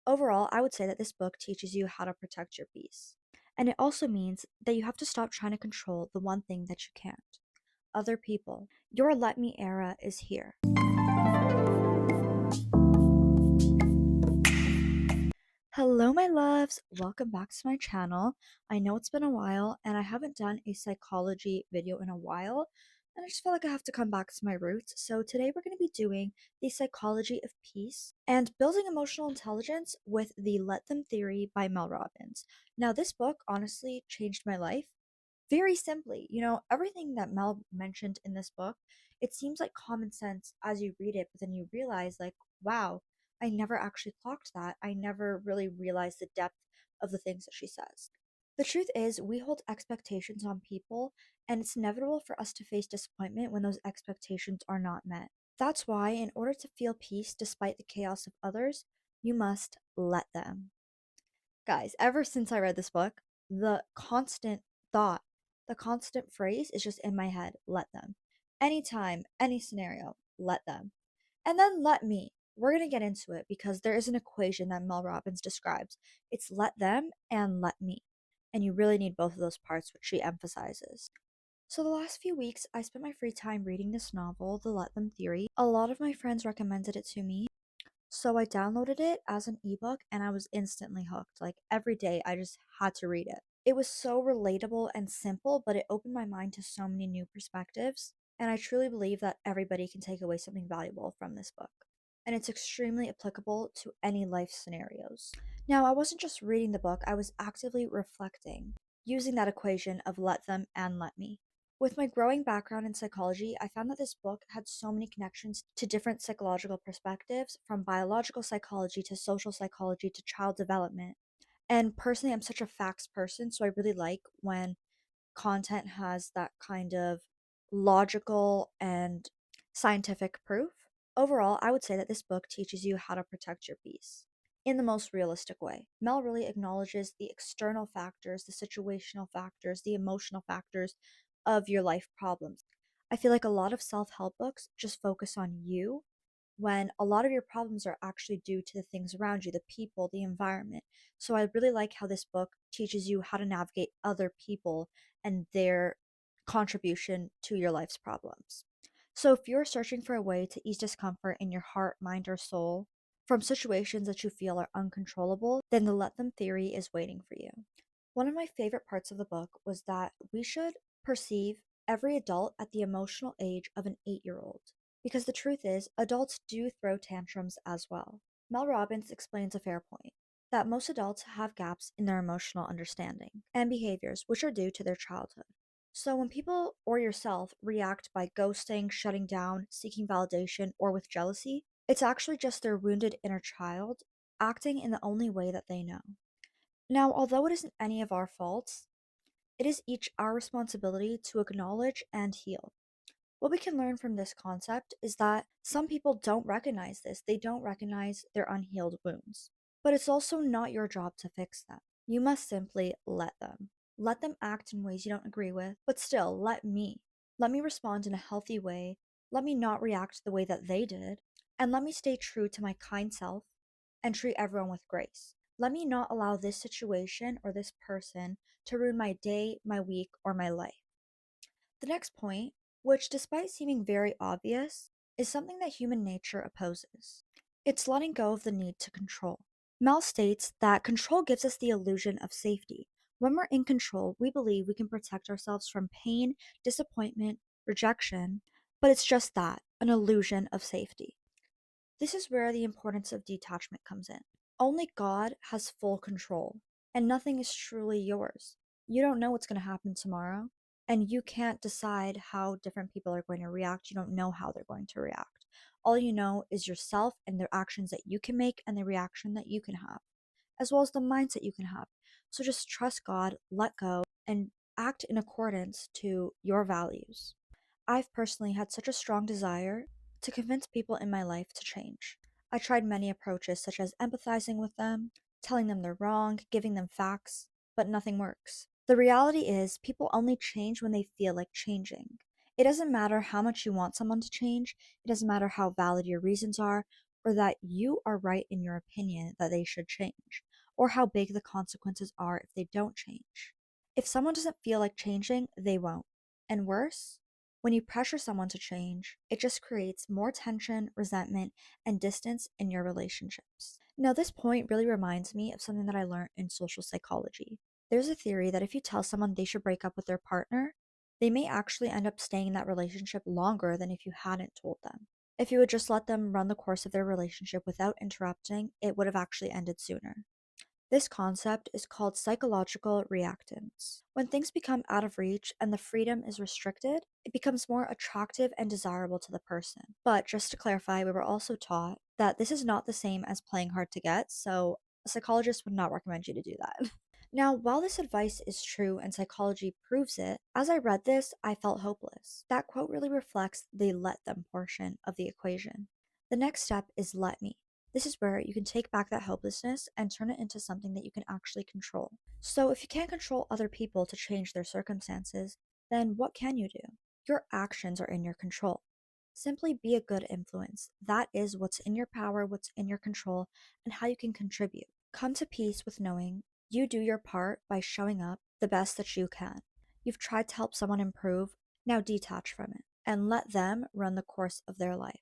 Overall, I would say that this book teaches you how to protect your peace. And it also means that you have to stop trying to control the one thing that you can't: other people. Your let me era is here. Hello, my loves. Welcome back to my channel. I know it's been a while and I haven't done a psychology video in a while, and I just feel like I have to come back to my roots. So today we're going to be doing the psychology of peace and building emotional intelligence with the Let Them theory by Mel Robbins. Now, this book honestly changed my life very simply. Everything that Mel mentioned in this book, it seems like common sense as you read it, but then you realize, like, wow, I never actually clocked that. I never really realized the depth of the things that she says. The truth is, we hold expectations on people, and it's inevitable for us to face disappointment when those expectations are not met. That's why, in order to feel peace despite the chaos of others, you must let them. Guys, ever since I read this book, the constant thought, the constant phrase is just in my head: let them. Anytime, any scenario, let them. And then let me. We're going to get into it because there is an equation that Mel Robbins describes. It's let them and let me. And you really need both of those parts, which she emphasizes. So, the last few weeks, I spent my free time reading this novel, The Let Them Theory. A lot of my friends recommended it to me, so I downloaded it as an ebook and I was instantly hooked. Like every day, I just had to read it. It was so relatable and simple, but it opened my mind to so many new perspectives. And I truly believe that everybody can take away something valuable from this book. And it's extremely applicable to any life scenarios. Now, I wasn't just reading the book, I was actively reflecting, using that equation of let them and let me. With my growing background in psychology, I found that this book had so many connections to different psychological perspectives, from biological psychology to social psychology to child development. And personally, I'm such a facts person, so I really like when content has that kind of logical and scientific proof. Overall, I would say that this book teaches you how to protect your peace in the most realistic way. Mel really acknowledges the external factors, the situational factors, the emotional factors of your life problems. I feel like a lot of self help books just focus on you, when a lot of your problems are actually due to the things around you, the people, the environment. So I really like how this book teaches you how to navigate other people and their contribution to your life's problems. So if you're searching for a way to ease discomfort in your heart, mind, or soul from situations that you feel are uncontrollable, then the Let Them theory is waiting for you. One of my favorite parts of the book was that we should perceive every adult at the emotional age of an 8-year-old. Because the truth is, adults do throw tantrums as well. Mel Robbins explains a fair point: that most adults have gaps in their emotional understanding and behaviors which are due to their childhood. So when people or yourself react by ghosting, shutting down, seeking validation, or with jealousy, it's actually just their wounded inner child acting in the only way that they know. Now, although it isn't any of our faults, it is each our responsibility to acknowledge and heal. What we can learn from this concept is that some people don't recognize this. They don't recognize their unhealed wounds. But it's also not your job to fix them. You must simply let them. Let them act in ways you don't agree with, but still, let me. Let me respond in a healthy way. Let me not react the way that they did. And let me stay true to my kind self and treat everyone with grace. Let me not allow this situation or this person to ruin my day, my week, or my life. The next point, which despite seeming very obvious, is something that human nature opposes. It's letting go of the need to control. Mel states that control gives us the illusion of safety. When we're in control, we believe we can protect ourselves from pain, disappointment, rejection, but it's just that, an illusion of safety. This is where the importance of detachment comes in. Only God has full control, and nothing is truly yours. You don't know what's going to happen tomorrow, and you can't decide how different people are going to react. You don't know how they're going to react. All you know is yourself and the actions that you can make and the reaction that you can have, as well as the mindset you can have. So just trust God, let go, and act in accordance to your values. I've personally had such a strong desire to convince people in my life to change. I tried many approaches, such as empathizing with them, telling them they're wrong, giving them facts, but nothing works. The reality is, people only change when they feel like changing. It doesn't matter how much you want someone to change, it doesn't matter how valid your reasons are, or that you are right in your opinion that they should change, or how big the consequences are if they don't change. If someone doesn't feel like changing, they won't. And worse, when you pressure someone to change, it just creates more tension, resentment, and distance in your relationships. Now, this point really reminds me of something that I learned in social psychology. There's a theory that if you tell someone they should break up with their partner, they may actually end up staying in that relationship longer than if you hadn't told them. If you would just let them run the course of their relationship without interrupting, it would have actually ended sooner. This concept is called psychological reactance. When things become out of reach and the freedom is restricted, it becomes more attractive and desirable to the person. But just to clarify, we were also taught that this is not the same as playing hard to get, so a psychologist would not recommend you to do that. Now, while this advice is true and psychology proves it, as I read this, I felt hopeless. That quote really reflects the let them portion of the equation. The next step is let me. This is where you can take back that hopelessness and turn it into something that you can actually control. So, if you can't control other people to change their circumstances, then what can you do? Your actions are in your control. Simply be a good influence. That is what's in your power, what's in your control, and how you can contribute. Come to peace with knowing you do your part by showing up the best that you can. You've tried to help someone improve, now detach from it and let them run the course of their life.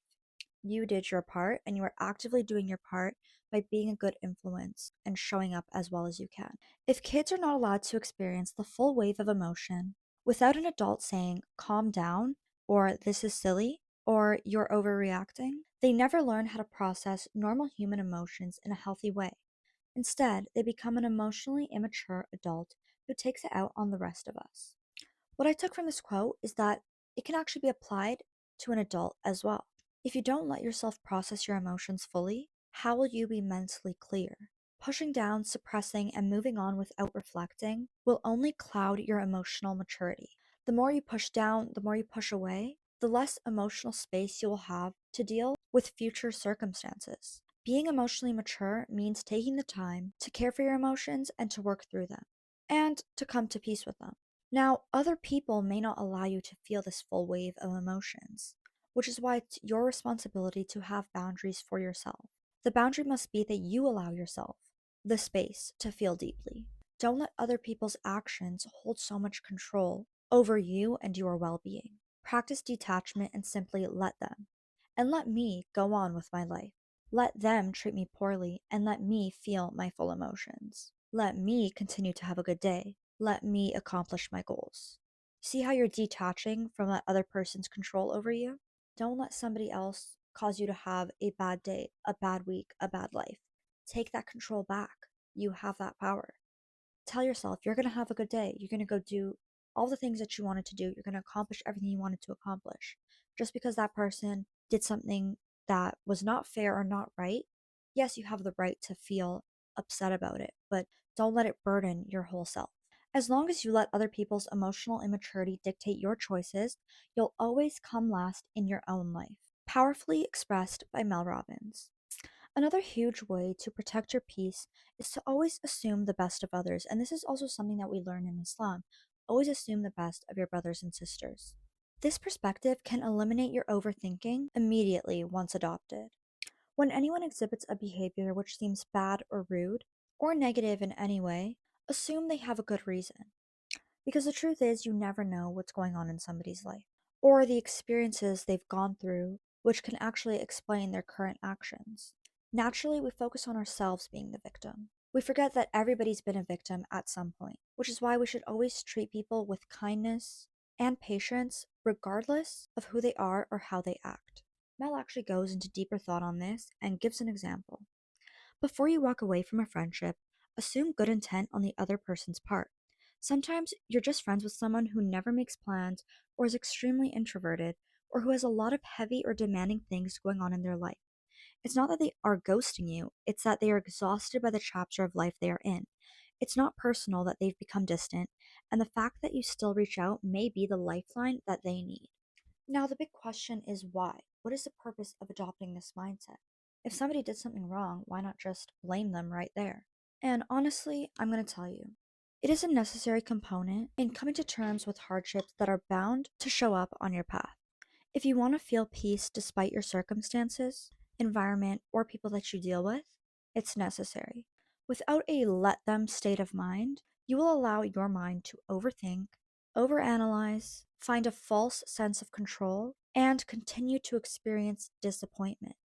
You did your part, and you are actively doing your part by being a good influence and showing up as well as you can. If kids are not allowed to experience the full wave of emotion without an adult saying, calm down, or this is silly, or you're overreacting, they never learn how to process normal human emotions in a healthy way. Instead, they become an emotionally immature adult who takes it out on the rest of us. What I took from this quote is that it can actually be applied to an adult as well. If you don't let yourself process your emotions fully, how will you be mentally clear? Pushing down, suppressing, and moving on without reflecting will only cloud your emotional maturity. The more you push down, the more you push away, the less emotional space you will have to deal with future circumstances. Being emotionally mature means taking the time to care for your emotions and to work through them, and to come to peace with them. Now, other people may not allow you to feel this full wave of emotions, which is why it's your responsibility to have boundaries for yourself. The boundary must be that you allow yourself the space to feel deeply. Don't let other people's actions hold so much control over you and your well being. Practice detachment and simply let them. And let me go on with my life. Let them treat me poorly and let me feel my full emotions. Let me continue to have a good day. Let me accomplish my goals. See how you're detaching from that other person's control over you? Don't let somebody else cause you to have a bad day, a bad week, a bad life. Take that control back. You have that power. Tell yourself you're going to have a good day. You're going to go do all the things that you wanted to do. You're going to accomplish everything you wanted to accomplish. Just because that person did something that was not fair or not right, yes, you have the right to feel upset about it, but don't let it burden your whole self. As long as you let other people's emotional immaturity dictate your choices, you'll always come last in your own life. Powerfully expressed by Mel Robbins. Another huge way to protect your peace is to always assume the best of others, and this is also something that we learn in Islam. Always assume the best of your brothers and sisters. This perspective can eliminate your overthinking immediately once adopted. When anyone exhibits a behavior which seems bad or rude, or negative in any way, assume they have a good reason. Because the truth is, you never know what's going on in somebody's life, or the experiences they've gone through, which can actually explain their current actions. Naturally, we focus on ourselves being the victim. We forget that everybody's been a victim at some point, which is why we should always treat people with kindness and patience, regardless of who they are or how they act. Mel actually goes into deeper thought on this and gives an example. Before you walk away from a friendship, assume good intent on the other person's part. Sometimes you're just friends with someone who never makes plans, or is extremely introverted, or who has a lot of heavy or demanding things going on in their life. It's not that they are ghosting you, it's that they are exhausted by the chapter of life they are in. It's not personal that they've become distant, and the fact that you still reach out may be the lifeline that they need. Now, the big question is why? What is the purpose of adopting this mindset? If somebody did something wrong, why not just blame them right there? And honestly, I'm going to tell you, it is a necessary component in coming to terms with hardships that are bound to show up on your path. If you want to feel peace despite your circumstances, environment, or people that you deal with, it's necessary. Without a let them state of mind, you will allow your mind to overthink, overanalyze, find a false sense of control, and continue to experience disappointment.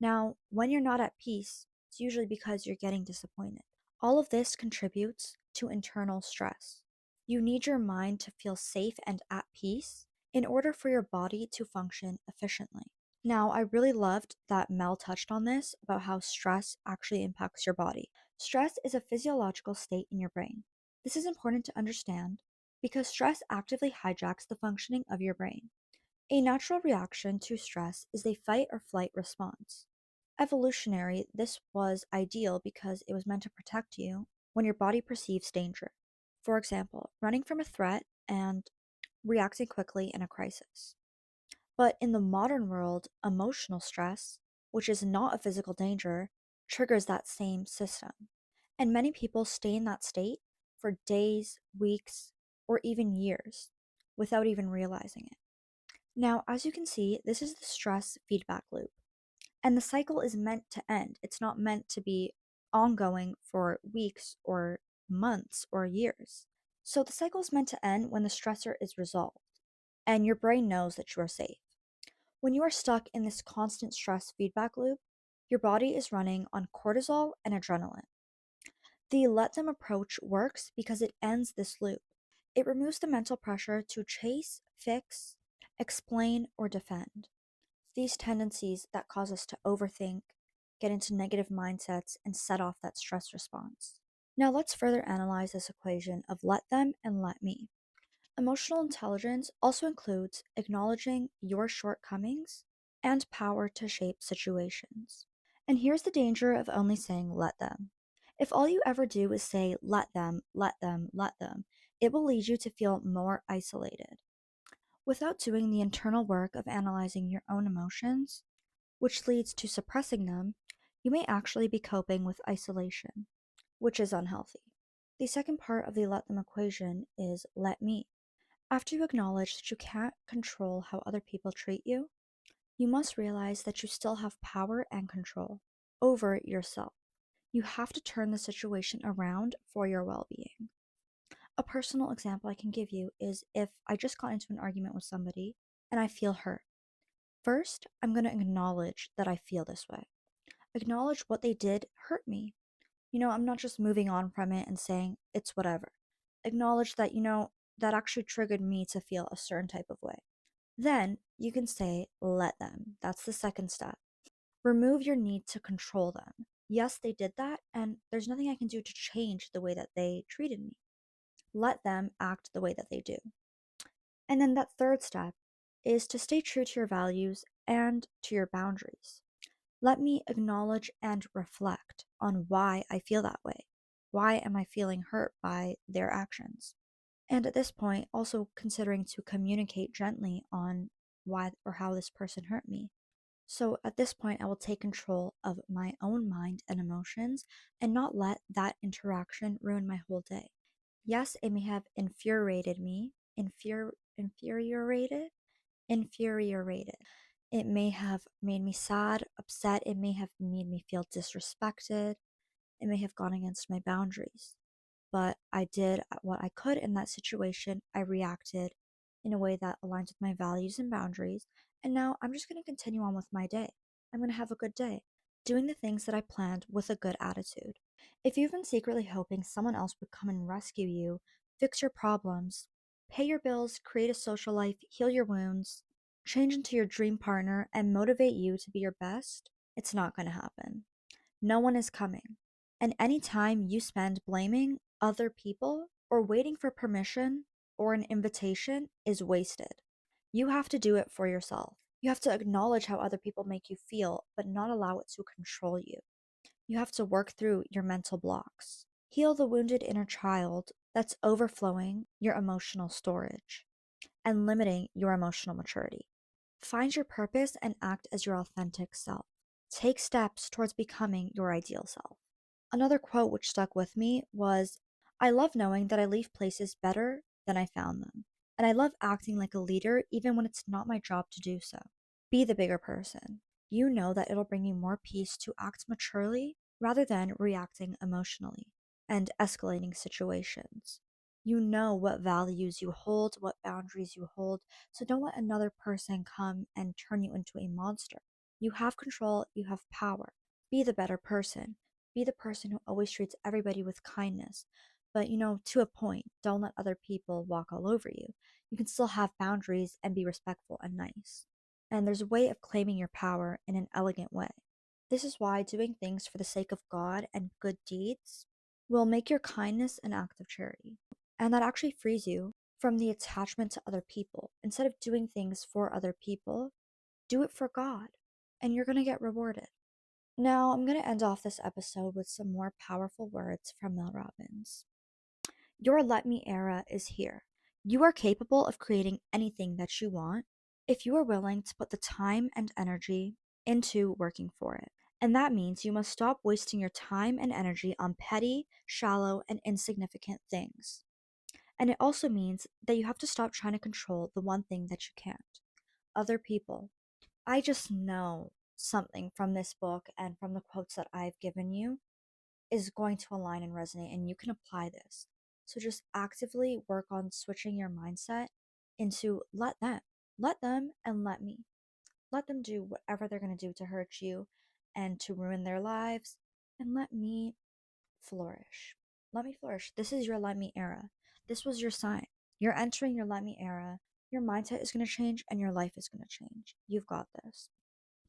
Now, when you're not at peace, it's usually because you're getting disappointed. All of this contributes to internal stress. You need your mind to feel safe and at peace in order for your body to function efficiently. Now, I really loved that Mel touched on this about how stress actually impacts your body. Stress is a physiological state in your brain. This is important to understand because stress actively hijacks the functioning of your brain. A natural reaction to stress is a fight or flight response. Evolutionary, this was ideal because it was meant to protect you when your body perceives danger. For example, running from a threat and reacting quickly in a crisis. But in the modern world, emotional stress, which is not a physical danger, triggers that same system. And many people stay in that state for days, weeks, or even years without even realizing it. Now, as you can see, this is the stress feedback loop. And the cycle is meant to end. It's not meant to be ongoing for weeks or months or years. So the cycle is meant to end when the stressor is resolved and your brain knows that you are safe. When you are stuck in this constant stress feedback loop, your body is running on cortisol and adrenaline. The let them approach works because it ends this loop. It removes the mental pressure to chase, fix, explain, or defend. These tendencies that cause us to overthink, get into negative mindsets, and set off that stress response. Now let's further analyze this equation of let them and let me. Emotional intelligence also includes acknowledging your shortcomings and power to shape situations. And here's the danger of only saying let them. If all you ever do is say let them, let them, let them, it will lead you to feel more isolated. Without doing the internal work of analyzing your own emotions, which leads to suppressing them, you may actually be coping with isolation, which is unhealthy. The second part of the let them equation is let me. After you acknowledge that you can't control how other people treat you, you must realize that you still have power and control over yourself. You have to turn the situation around for your well being. A personal example I can give you is if I just got into an argument with somebody and I feel hurt. First, I'm going to acknowledge that I feel this way. Acknowledge what they did hurt me. I'm not just moving on from it and saying it's whatever. Acknowledge that, that actually triggered me to feel a certain type of way. Then you can say, let them. That's the second step. Remove your need to control them. Yes, they did that, and there's nothing I can do to change the way that they treated me. Let them act the way that they do. And then that third step is to stay true to your values and to your boundaries. Let me acknowledge and reflect on why I feel that way. Why am I feeling hurt by their actions? And at this point, also considering to communicate gently on why or how this person hurt me. So at this point, I will take control of my own mind and emotions and not let that interaction ruin my whole day. Yes, it may have infuriated me, infuriated, infuriated. It may have made me sad, upset. It may have made me feel disrespected. It may have gone against my boundaries. But I did what I could in that situation. I reacted in a way that aligns with my values and boundaries. And now I'm just going to continue on with my day. I'm going to have a good day, doing the things that I planned with a good attitude. If you've been secretly hoping someone else would come and rescue you, fix your problems, pay your bills, create a social life, heal your wounds, change into your dream partner, and motivate you to be your best, it's not going to happen. No one is coming. And any time you spend blaming other people or waiting for permission or an invitation is wasted. You have to do it for yourself. You have to acknowledge how other people make you feel, but not allow it to control you. You have to work through your mental blocks. Heal the wounded inner child that's overflowing your emotional storage and limiting your emotional maturity. Find your purpose and act as your authentic self. Take steps towards becoming your ideal self. Another quote which stuck with me was, I love knowing that I leave places better than I found them. And I love acting like a leader even when it's not my job to do so. Be the bigger person. You know that it'll bring you more peace to act maturely rather than reacting emotionally and escalating situations. You know what values you hold, what boundaries you hold, so don't let another person come and turn you into a monster. You have control, you have power. Be the better person. Be the person who always treats everybody with kindness. But, to a point, don't let other people walk all over you. You can still have boundaries and be respectful and nice. And there's a way of claiming your power in an elegant way. This is why doing things for the sake of God and good deeds will make your kindness an act of charity. And that actually frees you from the attachment to other people. Instead of doing things for other people, do it for God, and you're going to get rewarded. Now, I'm going to end off this episode with some more powerful words from Mel Robbins. Your Let Me era is here. You are capable of creating anything that you want if you are willing to put the time and energy into working for it. And that means you must stop wasting your time and energy on petty, shallow, and insignificant things. And it also means that you have to stop trying to control the one thing that you can't: other people. I just know something from this book and from the quotes that I've given you is going to align and resonate, and you can apply this. So just actively work on switching your mindset into let them, and let me. Let them do whatever they're going to do to hurt you and to ruin their lives, and let me flourish. Let me flourish. This is your let me era. This was your sign. You're entering your let me era. Your mindset is going to change and your life is going to change. You've got this.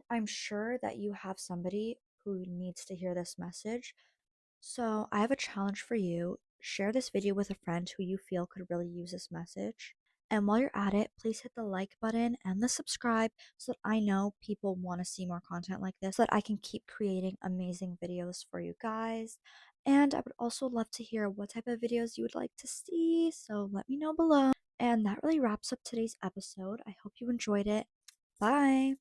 I'm sure that you have somebody who needs to hear this message. So, I have a challenge for you. Share this video with a friend who you feel could really use this message. And while you're at it, please hit the like button and the subscribe so that I know people want to see more content like this, so that I can keep creating amazing videos for you guys. And I would also love to hear what type of videos you would like to see, so let me know below. And that really wraps up today's episode. I hope you enjoyed it. Bye.